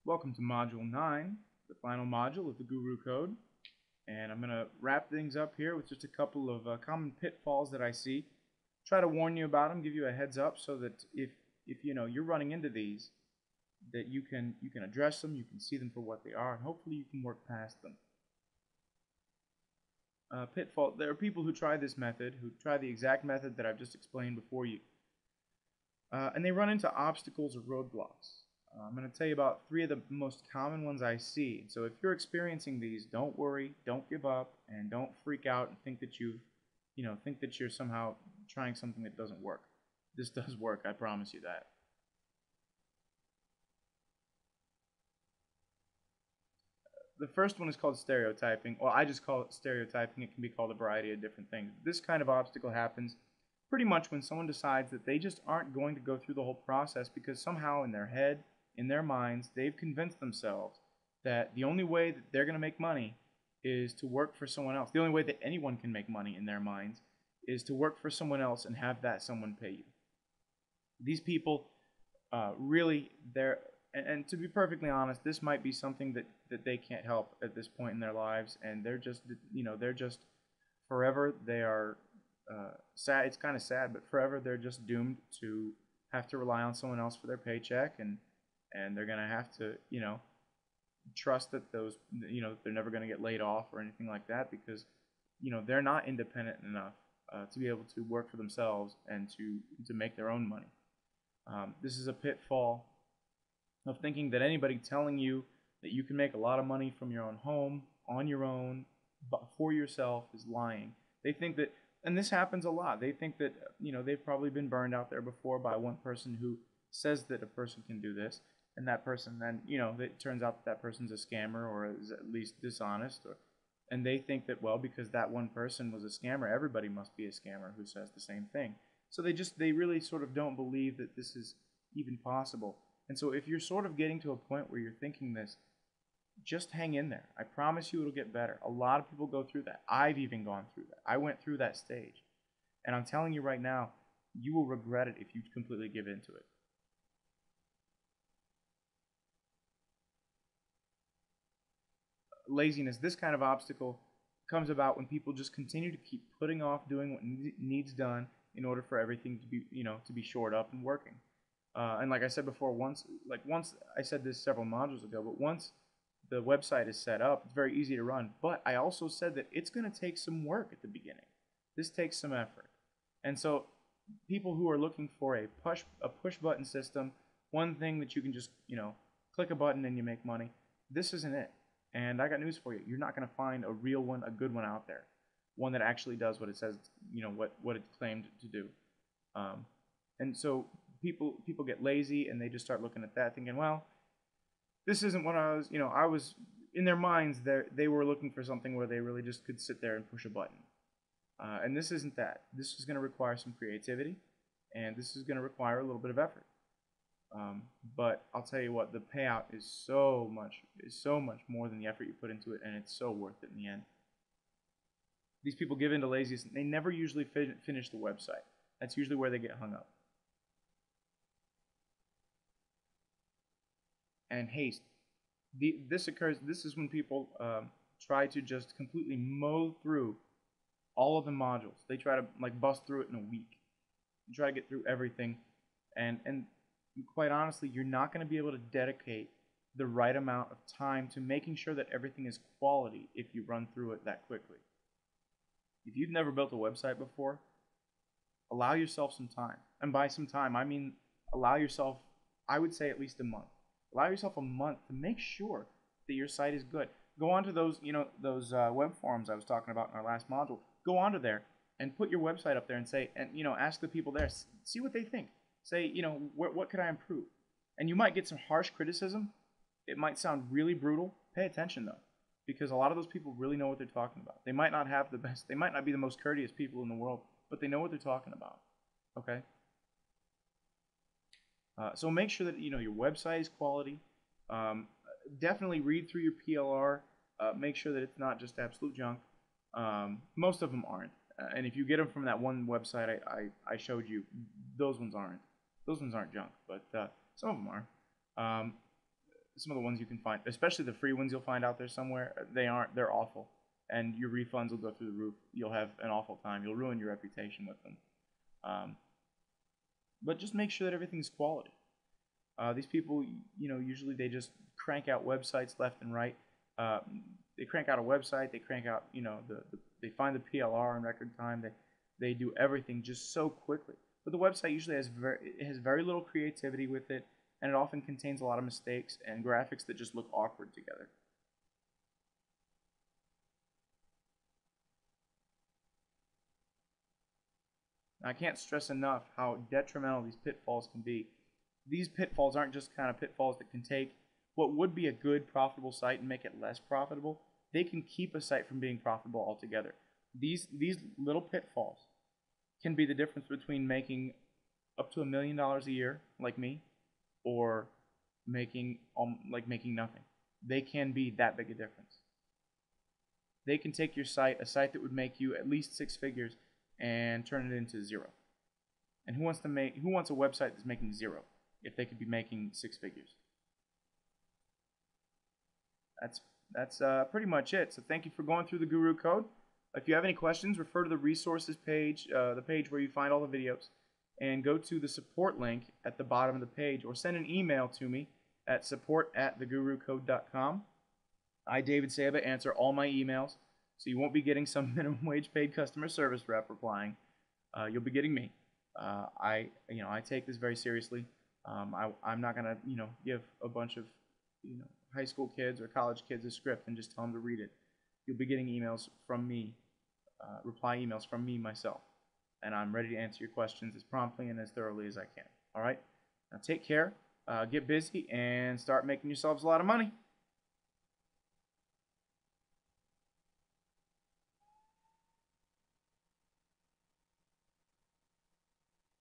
Welcome to Module 9, the final module of the Guru Code. And I'm going to wrap things up here with just a couple of common pitfalls that I see. Try to warn you about them, give you a heads up so that if you're running into these, that you can address them, you can see them for what they are, and hopefully you can work past them. Pitfall, there are people who try this method, who try the exact method that I've just explained before you. And they run into obstacles or roadblocks. I'm going to tell you about 3 of the most common ones I see. So if you're experiencing these, don't worry, don't give up, and don't freak out and think that you're somehow trying something that doesn't work. This does work, I promise you that. The first one is called stereotyping. Well, I just call it stereotyping. It can be called a variety of different things. This kind of obstacle happens pretty much when someone decides that they just aren't going to go through the whole process because somehow in their head, in their minds, they've convinced themselves that the only way that they're going to make money is to work for someone else. The only way that anyone can make money in their minds is to work for someone else and have that someone pay you. These people really, and to be perfectly honest, this might be something that they can't help at this point in their lives, and they're just forever, they are sad. It's kind of sad, but forever they're just doomed to have to rely on someone else for their paycheck, and they're gonna have to trust that they're never gonna get laid off or anything like that, because they're not independent enough to be able to work for themselves and to make their own money. This is a pitfall of thinking that anybody telling you that you can make a lot of money from your own home, on your own, for yourself, is lying. They think that, and this happens a lot, they think that they've probably been burned out there before by one person who says that a person can do this, and that person then, it turns out that person's a scammer or is at least dishonest, and they think that, well, because that one person was a scammer, everybody must be a scammer who says the same thing. So they really sort of don't believe that this is even possible. And so if you're sort of getting to a point where you're thinking this, just hang in there. I promise you it'll get better. A lot of people go through that. I've even gone through that. I went through that stage. And I'm telling you right now, you will regret it if you completely give into it. Laziness, this kind of obstacle comes about when people just continue to keep putting off doing what needs done in order for everything to be shored up and working. And like I said before, once I said this several modules ago, but once the website is set up, it's very easy to run. But I also said that it's going to take some work at the beginning. This takes some effort. And so people who are looking for a push button system, one thing that you can just click a button and you make money, this isn't it. And I got news for you. You're not going to find a real one, a good one out there, one that actually does what it says, what it's claimed to do. And so people get lazy and they just start looking at that thinking, well, this isn't what I was in their minds, they were looking for something where they really just could sit there and push a button. And this isn't that. This is going to require some creativity, and this is going to require a little bit of effort. But I'll tell you what, the payout is so much more than the effort you put into it, and it's so worth it in the end. These people give in to laziness. They never usually finish the website. That's usually where they get hung up. And haste. This is when people try to just completely mow through all of the modules. They try to bust through it in a week. And try to get through everything, and quite honestly, you're not going to be able to dedicate the right amount of time to making sure that everything is quality if you run through it that quickly. If you've never built a website before, allow yourself some time. And by some time, I mean allow yourself, I would say, at least a month. Allow yourself a month to make sure that your site is good. Go onto those web forums I was talking about in our last module. Go onto there and put your website up there and say, and ask the people there, see what they think. Say, what could I improve? And you might get some harsh criticism. It might sound really brutal. Pay attention though, because a lot of those people really know what they're talking about. They might not have the best, they might not be the most courteous people in the world, but they know what they're talking about. Okay? So make sure that your website is quality. Definitely read through your PLR. Make sure that it's not just absolute junk. Most of them aren't. And if you get them from that one website I showed you, those ones aren't. Those ones aren't junk, but some of them are. some of the ones you can find, especially the free ones you'll find out there somewhere, they're awful, and your refunds will go through the roof. You'll have an awful time. You'll ruin your reputation with them. But just make sure that everything's quality. These people, usually they just crank out websites left and right. They crank out a website. They crank out, they find the PLR in record time. They do everything just so quickly. But the website usually has very little creativity with it, and it often contains a lot of mistakes and graphics that just look awkward together. I can't stress enough how detrimental these pitfalls can be. These pitfalls aren't just kind of pitfalls that can take what would be a good, profitable site and make it less profitable. They can keep a site from being profitable altogether. These little pitfalls can be the difference between making up to $1 million a year, like me, or making nothing. They can be that big a difference. They can take your site, a site that would make you at least 6 figures, and turn it into 0. And who wants a website that's making 0 if they could be making 6 figures? That's pretty much it. So thank you for going through the Guru Code. If you have any questions, refer to the resources page, the page where you find all the videos, and go to the support link at the bottom of the page, or send an email to me at support@thegurucode.com. I, David Saba, answer all my emails, so you won't be getting some minimum wage paid customer service rep replying. You'll be getting me. I take this very seriously. I'm not gonna give a bunch of high school kids or college kids a script and just tell them to read it. You'll be getting emails from me, reply emails from me myself, and I'm ready to answer your questions as promptly and as thoroughly as I can. All right? Now take care, get busy, and start making yourselves a lot of money.